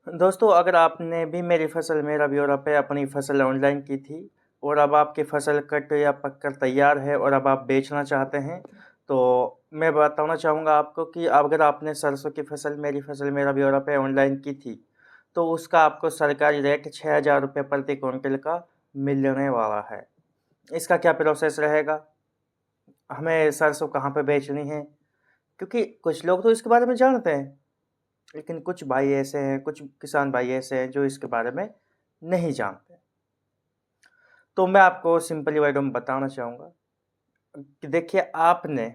दोस्तों, अगर आपने भी मेरी फसल मेरा ब्यौरा पे अपनी फसल ऑनलाइन की थी और अब आपकी फसल कट या पक कर तैयार है और अब आप बेचना चाहते हैं, तो मैं बताना चाहूँगा आपको कि अगर आपने सरसों की फसल मेरी फसल मेरा ब्यौरा पे ऑनलाइन की थी, तो उसका आपको सरकारी रेट 6,000 रुपये प्रति क्विंटल का मिलने वाला है। इसका क्या प्रोसेस रहेगा? हमें सरसों कहाँ पे बेचनी है? क्योंकि कुछ लोग तो इसके बारे में जानते हैं, लेकिन कुछ भाई ऐसे हैं, कुछ किसान भाई ऐसे हैं जो इसके बारे में नहीं जानते। तो मैं आपको सिंपली वर्डों में बताना चाहूँगा कि देखिए, आपने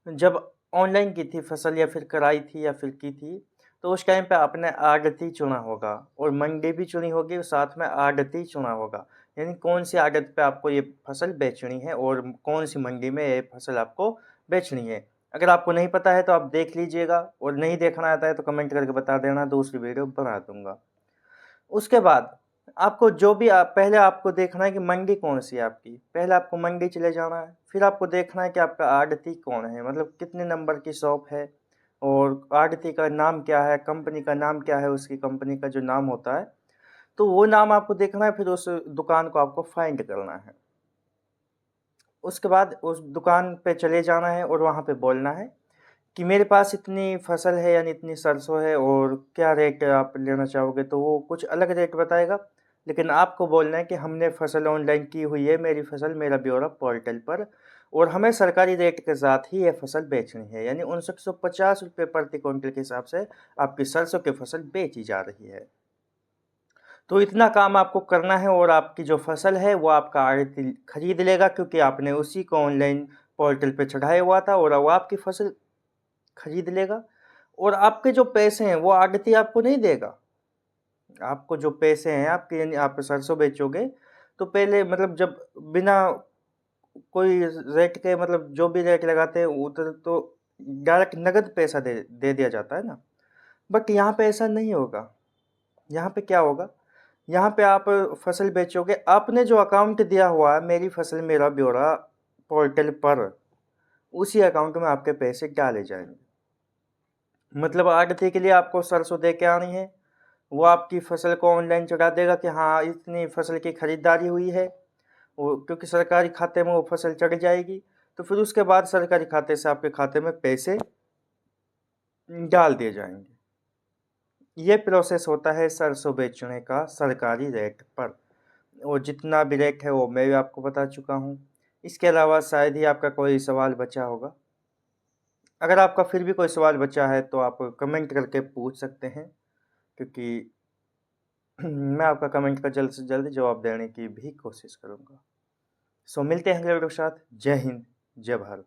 जब ऑनलाइन की थी फसल या फिर कराई थी या फिर की थी, तो उस टाइम पे आपने आड़ती चुना होगा और मंडी भी चुनी होगी और साथ में आड़ती चुना होगा। यानी कौन-सी आड़त पे आपको ये फसल बेचनी है और कौन-सी मंडी में ये फसल आपको बेचनी है। अगर आपको नहीं पता है तो आप देख लीजिएगा और नहीं देखना आता है तो कमेंट करके बता देना, दूसरी वीडियो बना दूँगा। उसके बाद आपको जो भी पहले आपको देखना है कि मंडी कौन-सी है आपकी। पहले आपको मंडी चले जाना है, फिर आपको देखना है कि आपका आढ़ती कौन है, मतलब कितने नंबर की शॉप है और आढ़ती का नाम क्या है, कंपनी का नाम क्या है, उसकी कंपनी का जो नाम होता है, तो वो नाम आपको देखना है, फिर उस दुकान को आपको फाइंड करना है। उसके बाद उस दुकान पे चले जाना है और वहाँ पे बोलना है कि मेरे पास इतनी फसल है यानी इतनी सरसों है और क्या रेट आप लेना चाहोगे? तो वो कुछ अलग रेट बताएगा, लेकिन आपको बोलना है कि हमने फसल ऑनलाइन की हुई है, मेरी फसल मेरा ब्यौरा पोर्टल पर, और हमें सरकारी रेट के साथ ही ये फसल बेचनी है। यानी 5950 रुपये प्रति क्विंटल के हिसाब से आपकी सरसों की फसल बेची जा रही है। तो इतना काम आपको करना है और आपकी जो फसल है वो आपका आढ़ती खरीद लेगा, क्योंकि आपने उसी को ऑनलाइन पोर्टल पे चढ़ाया हुआ था और वो आपकी फसल खरीद लेगा और आपके जो पैसे हैं वो आढ़ती आपको नहीं देगा। आपको जो पैसे हैं आपके, यानी आप सरसों बेचोगे तो पहले मतलब जब बिना कोई रेट के, मतलब जो भी रेट लगाते हैं उधर तो डायरेक्ट नगद पैसा दे दे दिया जाता है ना। बट यहाँ पे ऐसा नहीं होगा। यहाँ पे क्या होगा, यहाँ पे आप फसल बेचोगे, आपने जो अकाउंट दिया हुआ है मेरी फसल मेरा ब्यौरा पोर्टल पर, उसी अकाउंट में आपके पैसे डाले जाएंगे। मतलब आड़ती के लिए आपको सरसों दे के आनी है, वो आपकी फसल को ऑनलाइन चढ़ा देगा कि हाँ इतनी फसल की खरीदारी हुई है, वो क्योंकि सरकारी खाते में वो फसल चढ़ जाएगी। तो फिर उसके बाद सरकारी खाते से आपके खाते में पैसे डाल दिए जाएंगे। ये प्रोसेस होता है सरसों बेचने का सरकारी रेट पर, और जितना भी रेट है वो मैं भी आपको बता चुका हूँ। इसके अलावा शायद ही आपका कोई सवाल बचा होगा। अगर आपका फिर भी कोई सवाल बचा है तो आप कमेंट करके पूछ सकते हैं, क्योंकि मैं आपका कमेंट का जल्द से जल्द जवाब देने की भी कोशिश करूँगा। सो मिलते हैं अगले वीडियो के साथ। जय हिंद, जय भारत।